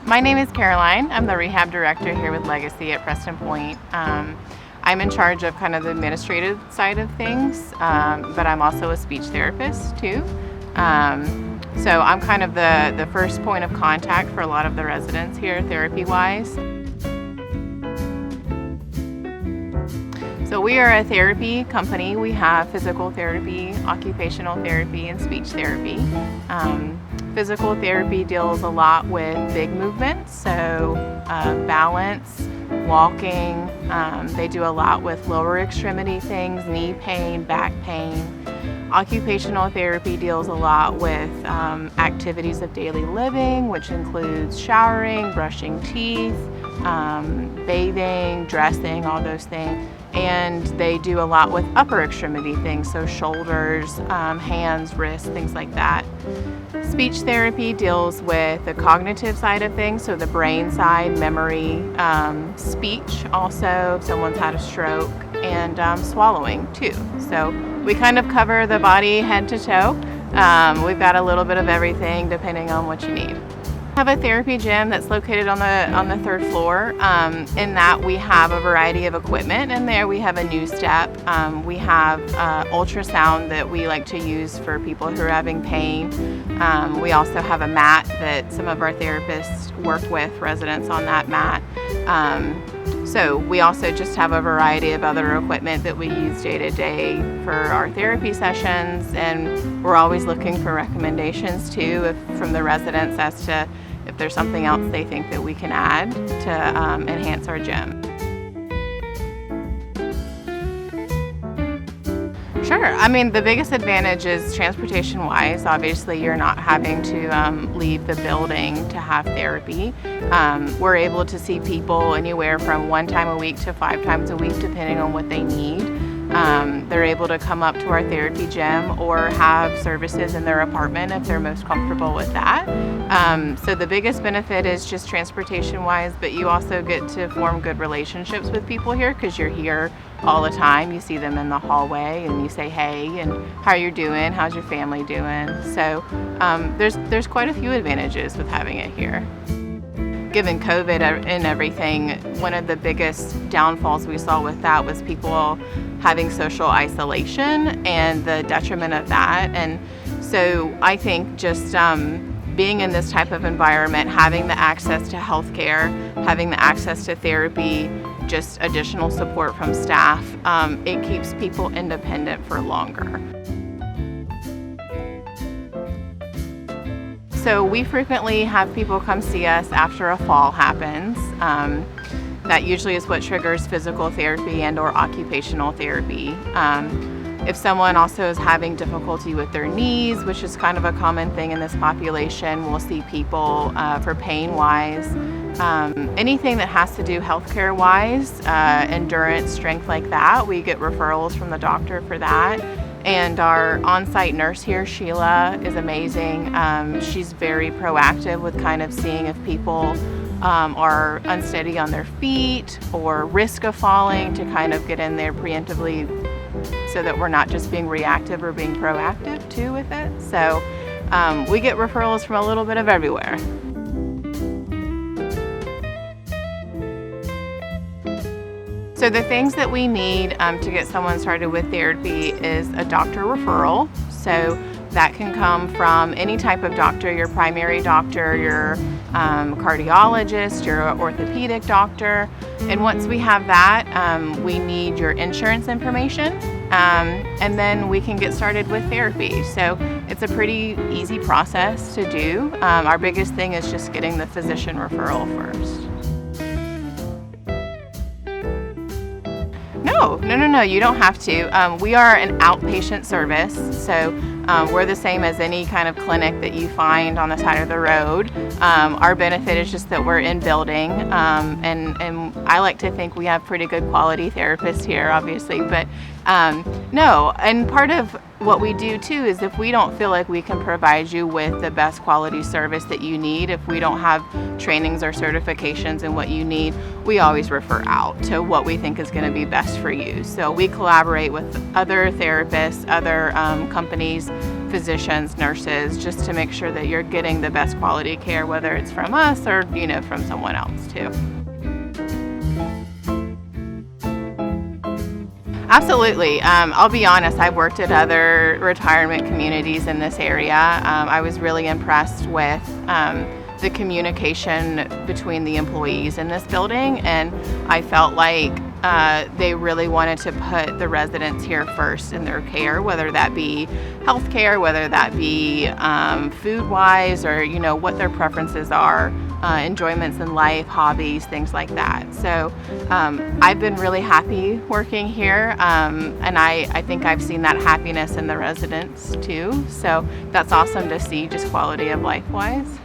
My name is Caroline. I'm the Rehab Director here with Legacy at Preston Pointe. I'm in charge of kind of the administrative side of things, but I'm also a speech therapist too. So I'm kind of the first point of contact for a lot of the residents here therapy-wise. So we are a therapy company. We have physical therapy, occupational therapy, and speech therapy. Physical therapy deals a lot with big movements, so balance, walking. They do a lot with lower extremity things, knee pain, back pain. Occupational therapy deals a lot with activities of daily living, which includes showering, brushing teeth, bathing, dressing, all those things. And they do a lot with upper extremity things, so shoulders, hands, wrists, things like that. Speech therapy deals with the cognitive side of things, so the brain side, memory, speech also, if someone's had a stroke, and swallowing too. So we kind of cover the body head to toe. We've got a little bit of everything depending on what you need. We have a therapy gym that's located on the third floor. In that we have a variety of equipment. In there we have a new step. We have ultrasound that we like to use for people who are having pain. We also have a mat that some of our therapists work with residents on that mat. So we also just have a variety of other equipment that we use day to day for our therapy sessions, and we're always looking for recommendations too from the residents as to if there's something else they think that we can add to enhance our gym. Sure. I mean, the biggest advantage is transportation-wise. Obviously, you're not having to leave the building to have therapy. We're able to see people anywhere from 1 time a week to 5 times a week, depending on what they need. They're able to come up to our therapy gym or have services in their apartment if they're most comfortable with that. So the biggest benefit is just transportation-wise, but you also get to form good relationships with people here because you're here all the time. You see them in the hallway and you say hey and how you're doing, how's your family doing. So there's quite a few advantages with having it here. Given COVID and everything, one of the biggest downfalls we saw with that was people having social isolation and the detriment of that. And so I think just being in this type of environment, having the access to healthcare, having the access to therapy, just additional support from staff, it keeps people independent for longer. So we frequently have people come see us after a fall happens. That usually is what triggers physical therapy and or occupational therapy. If someone also is having difficulty with their knees, which is kind of a common thing in this population, we'll see people for pain-wise. Anything that has to do healthcare-wise, endurance, strength like that, we get referrals from the doctor for that. And our on-site nurse here, Sheila, is amazing. She's very proactive with kind of seeing if people are unsteady on their feet or risk of falling, to kind of get in there preemptively so that we're not just being reactive or being proactive too with it. So we get referrals from a little bit of everywhere. So the things that we need to get someone started with therapy is a doctor referral. So that can come from any type of doctor, your primary doctor, your cardiologist, your orthopedic doctor. And once we have that, we need your insurance information, and then we can get started with therapy. So it's a pretty easy process to do. Our biggest thing is just getting the physician referral first. No, you don't have to. We are an outpatient service, so we're the same as any kind of clinic that you find on the side of the road. Our benefit is just that we're in building, and I like to think we have pretty good quality therapists here, obviously, but no, and part of what we do too is if we don't feel like we can provide you with the best quality service that you need, if we don't have trainings or certifications in what you need, we always refer out to what we think is going to be best for you. So we collaborate with other therapists, other companies physicians, nurses, just to make sure that you're getting the best quality care, whether it's from us or, from someone else too. Absolutely. I'll be honest, I've worked at other retirement communities in this area. I was really impressed with the communication between the employees in this building, and I felt like they really wanted to put the residents here first in their care, whether that be health care, whether that be food-wise, or what their preferences are, enjoyments in life, hobbies, things like that. So I've been really happy working here, and I think I've seen that happiness in the residents too. So that's awesome to see, just quality of life wise.